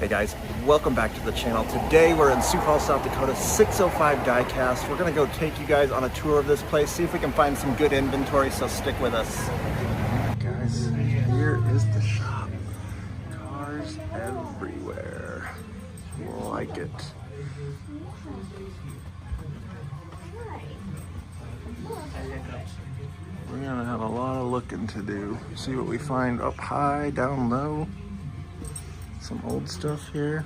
Hey guys, welcome back to the channel. Today we're in Sioux Falls, South Dakota, 605 Diecast. We're gonna go take you guys on a tour of this place, see if we can find some good inventory, so stick with us. Guys, here is the shop. Cars everywhere. Like it. We're gonna have a lot of looking to do. See what we find up high, down low. Some old stuff here.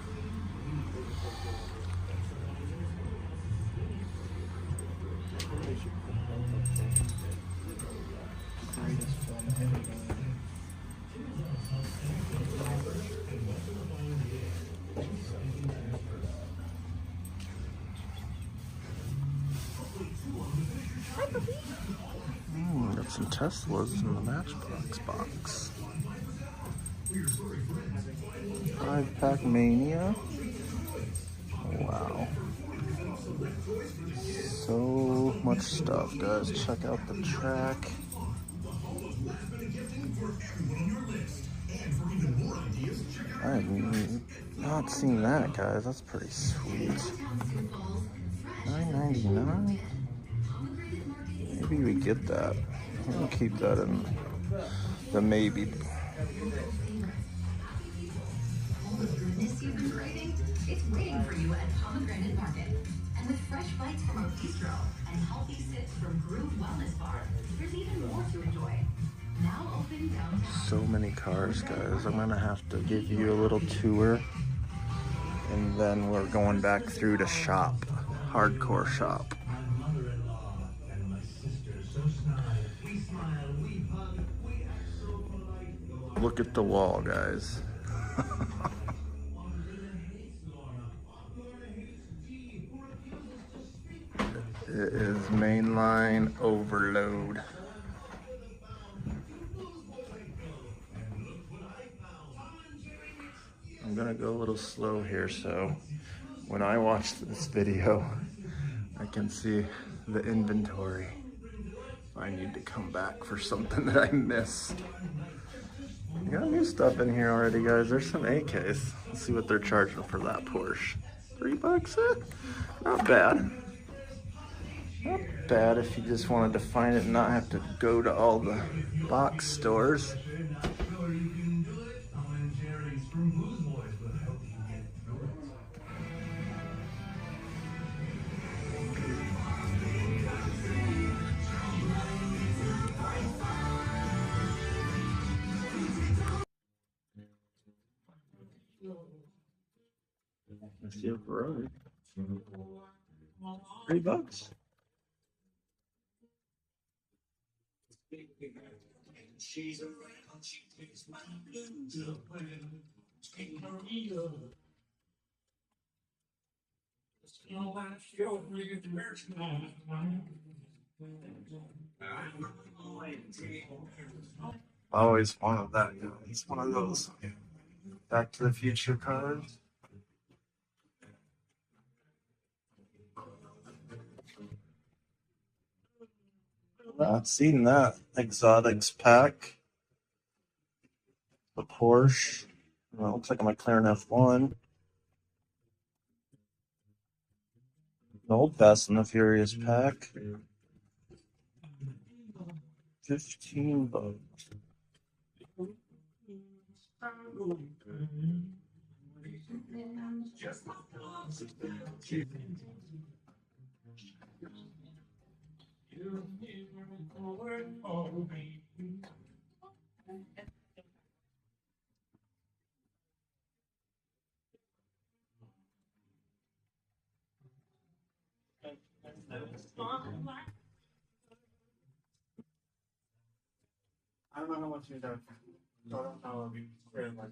Got some Teslas in the Matchbox box. 5-pack Mania. Wow. So much stuff, guys. Check out the track. I have not seen that, guys. That's pretty sweet. $9.99? Maybe we get that. We'll keep that in the maybe. This season's craving, it's waiting for you at Pomegranate Market. And with fresh bites from our bistro and healthy sips from Groove Wellness Bar, there's even more to enjoy. Now open downtown. So many cars, guys. I'm gonna have to give you a little tour, and then we're going back through to shop, hardcore shop. Look at the wall, guys. It is mainline overload. I'm gonna go a little slow here, so when I watch this video, I can see the inventory. I need to come back for something that I missed. We got new stuff in here already, guys. There's some AKs. Let's see what they're charging for that Porsche. $3? Not bad. Not bad if you just wanted to find it and not have to go to all the box stores. I see a Ferrari. $3. I always wanted that. It's one of those Back to the Future cars. Not seen that exotics pack. The Porsche. Well, looks like a McLaren F1. The old Fast and the Furious pack. $15. I don't know how much you done. I don't know if you very much.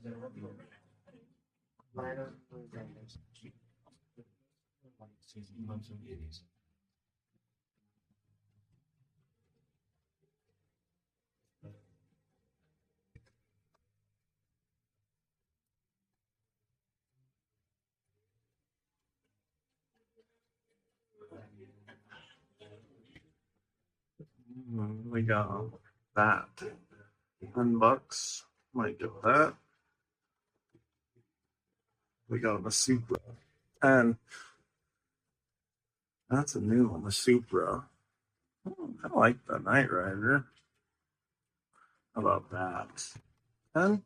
We got that. $10. Might get that. We got the Supra. And that's a new one, the Supra. Oh, I like the Night Rider. How about that? And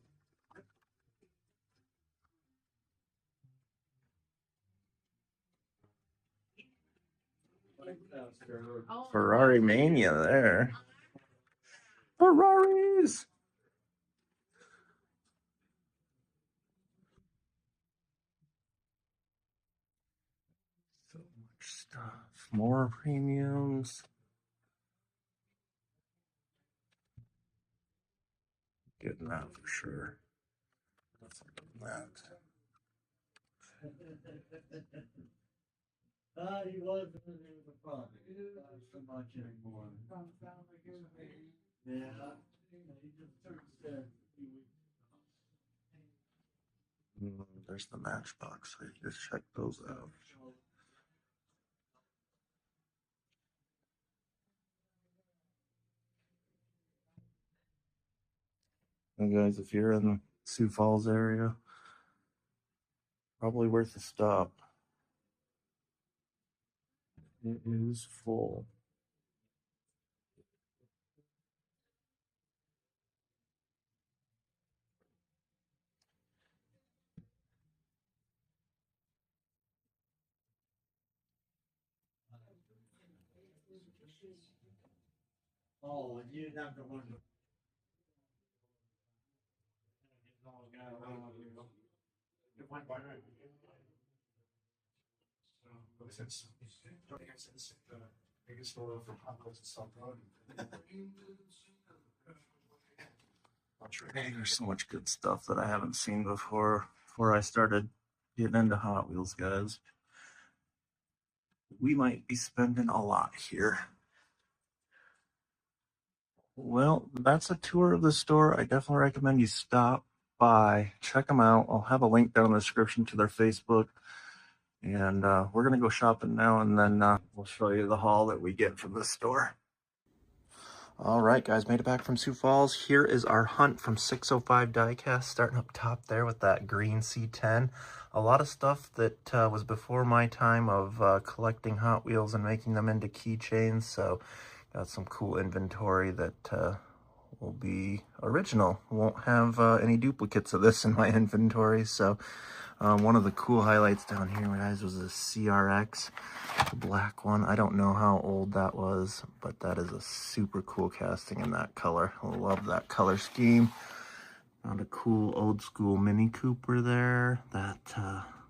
Ferrari Mania there. Ferraris! So much stuff. More premiums. Getting that for sure. That. He was the fun. Not so much anymore. Yeah. He just turned 10. There's the Matchbox. So you just check those out. And guys, if you're in the Sioux Falls area, probably worth a stop. It is full. Oh, you didn't have to wonder. It went by right. Since the biggest store for Pantones and South Dakota. Hey, there's so much good stuff that I haven't seen before I started getting into Hot Wheels, guys. We might be spending a lot here. Well, that's a tour of the store. I definitely recommend you stop by, check them out. I'll have a link down in the description to their Facebook. And we're going to go shopping now, and then we'll show you the haul that we get from the store. All right, guys, made it back from Sioux Falls. Here is our hunt from 605 Diecast, starting up top there with that green C10. A lot of stuff that was before my time of collecting Hot Wheels and making them into keychains, so got some cool inventory that will be original. Won't have any duplicates of this in my inventory, so one of the cool highlights down here, guys, was the CRX, the black one. I don't know how old that was, but that is a super cool casting in that color. I love that color scheme. Found a cool old school Mini Cooper there. That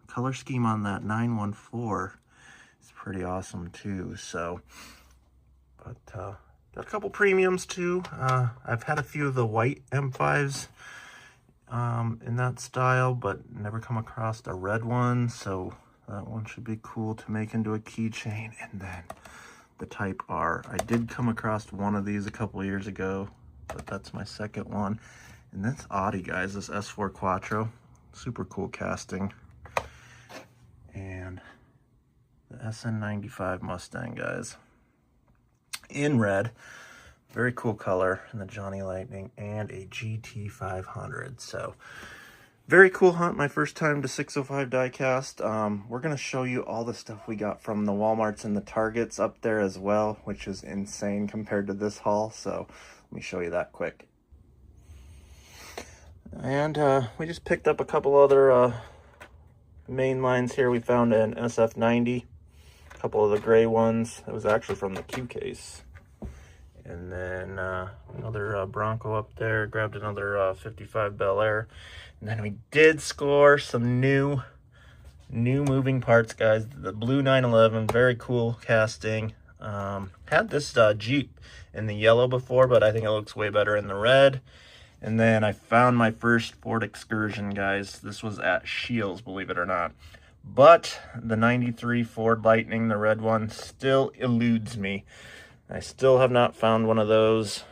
color scheme on that 914 is pretty awesome too. So, but got a couple premiums too. I've had a few of the white M5s in that style, but never come across a red one, so that one should be cool to make into a keychain. And then the Type R, I did come across one of these a couple years ago, but that's my second one. And that's Audi, guys, this S4 Quattro, super cool casting. And the SN95 Mustang, guys, in red. Very cool color, and the Johnny Lightning, and a GT500. So, very cool hunt. My first time to 605 Diecast. We're going to show you all the stuff we got from the Walmarts and the Targets up there as well, which is insane compared to this haul. So, let me show you that quick. And we just picked up a couple other main lines here. We found an SF90, a couple of the gray ones. It was actually from the Q case. And then another Bronco up there, grabbed another 55 Bel Air. And then we did score some new moving parts, guys. The blue 911, very cool casting. Had this Jeep in the yellow before, but I think it looks way better in the red. And then I found my first Ford Excursion, guys. This was at Shields, believe it or not. But the 93 Ford Lightning, the red one, still eludes me. I still have not found one of those.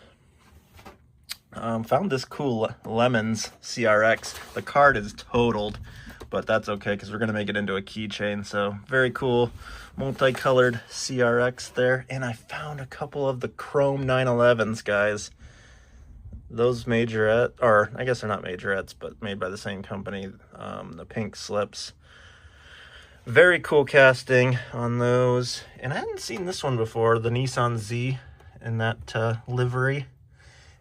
Found this cool Lemons CRX. The card is totaled, but that's okay because we're going to make it into a keychain. So very cool multicolored CRX there. And I found a couple of the chrome 911s, guys. those Majorette, or I guess they're not Majorettes, but made by the same company, the pink slips. Very cool casting on those. And I hadn't seen this one before, the Nissan Z in that livery.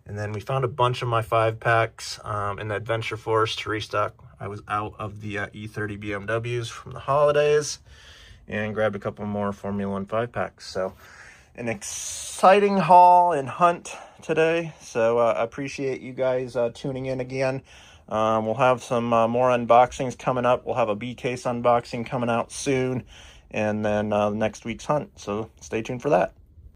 And then we found a bunch of my 5-packs in the Adventure Force to restock. I was out of the E30 BMWs from the holidays and grabbed a couple more Formula 1 5-packs. So an exciting haul and hunt today. So I appreciate you guys tuning in again. We'll have some more unboxings coming up. We'll have a B-Case unboxing coming out soon. And then next week's hunt. So stay tuned for that.